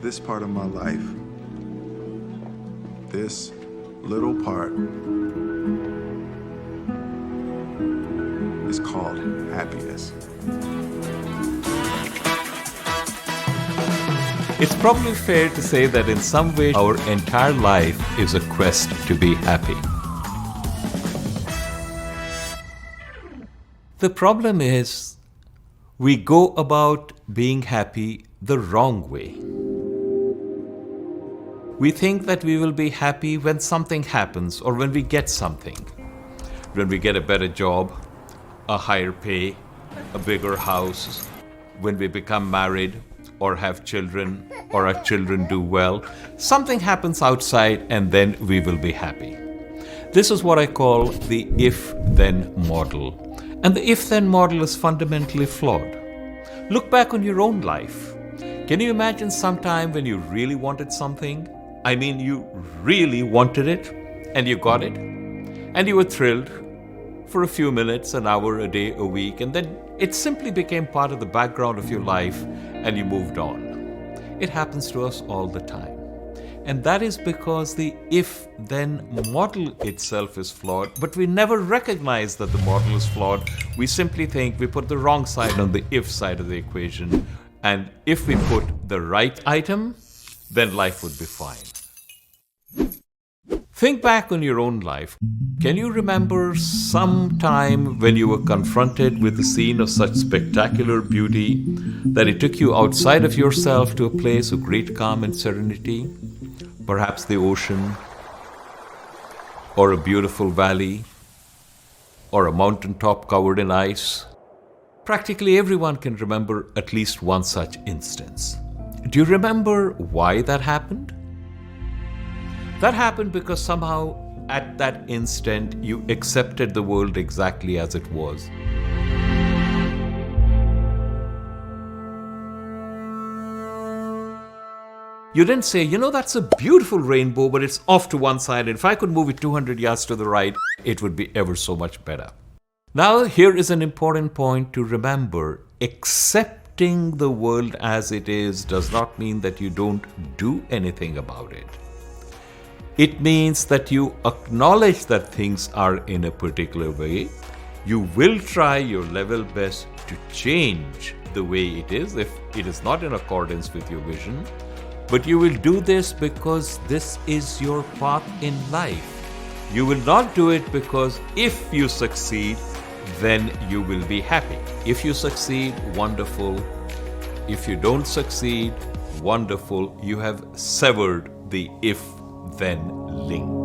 This part of my life, this little part, is called happiness. It's probably fair to say that in some way our entire life is a quest to be happy. The problem is we go about being happy the wrong way. We think that we will be happy when something happens or when we get something. When we get a better job, a higher pay, a bigger house, when we become married or have children or our children do well, something happens outside and then we will be happy. This is what I call the if-then model. And the if-then model is fundamentally flawed. Look back on your own life. Can you imagine some time when you really wanted something? I mean, you really wanted it and you got it and you were thrilled for a few minutes, an hour, a day, a week, and then it simply became part of the background of your life and you moved on. It happens to us all the time. And that is because the if-then model itself is flawed, but we never recognize that the model is flawed. We simply think we put the wrong side on the if side of the equation, and if we put the right item, then life would be fine. Think back on your own life. Can you remember some time when you were confronted with a scene of such spectacular beauty that it took you outside of yourself to a place of great calm and serenity? Perhaps the ocean, or a beautiful valley, or a mountaintop covered in ice. Practically everyone can remember at least one such instance. Do you remember why that happened? That happened because somehow at that instant you accepted the world exactly as it was. You didn't say, that's a beautiful rainbow, but it's off to one side. And if I could move it 200 yards to the right, it would be ever so much better. Now, here is an important point to remember. Accepting the world as it is does not mean that you don't do anything about it. It means that you acknowledge that things are in a particular way. You will try your level best to change the way it is if it is not in accordance with your vision. But you will do this because this is your path in life. You will not do it because if you succeed, then you will be happy. If you succeed, wonderful. If you don't succeed, wonderful. You have severed the if-then link.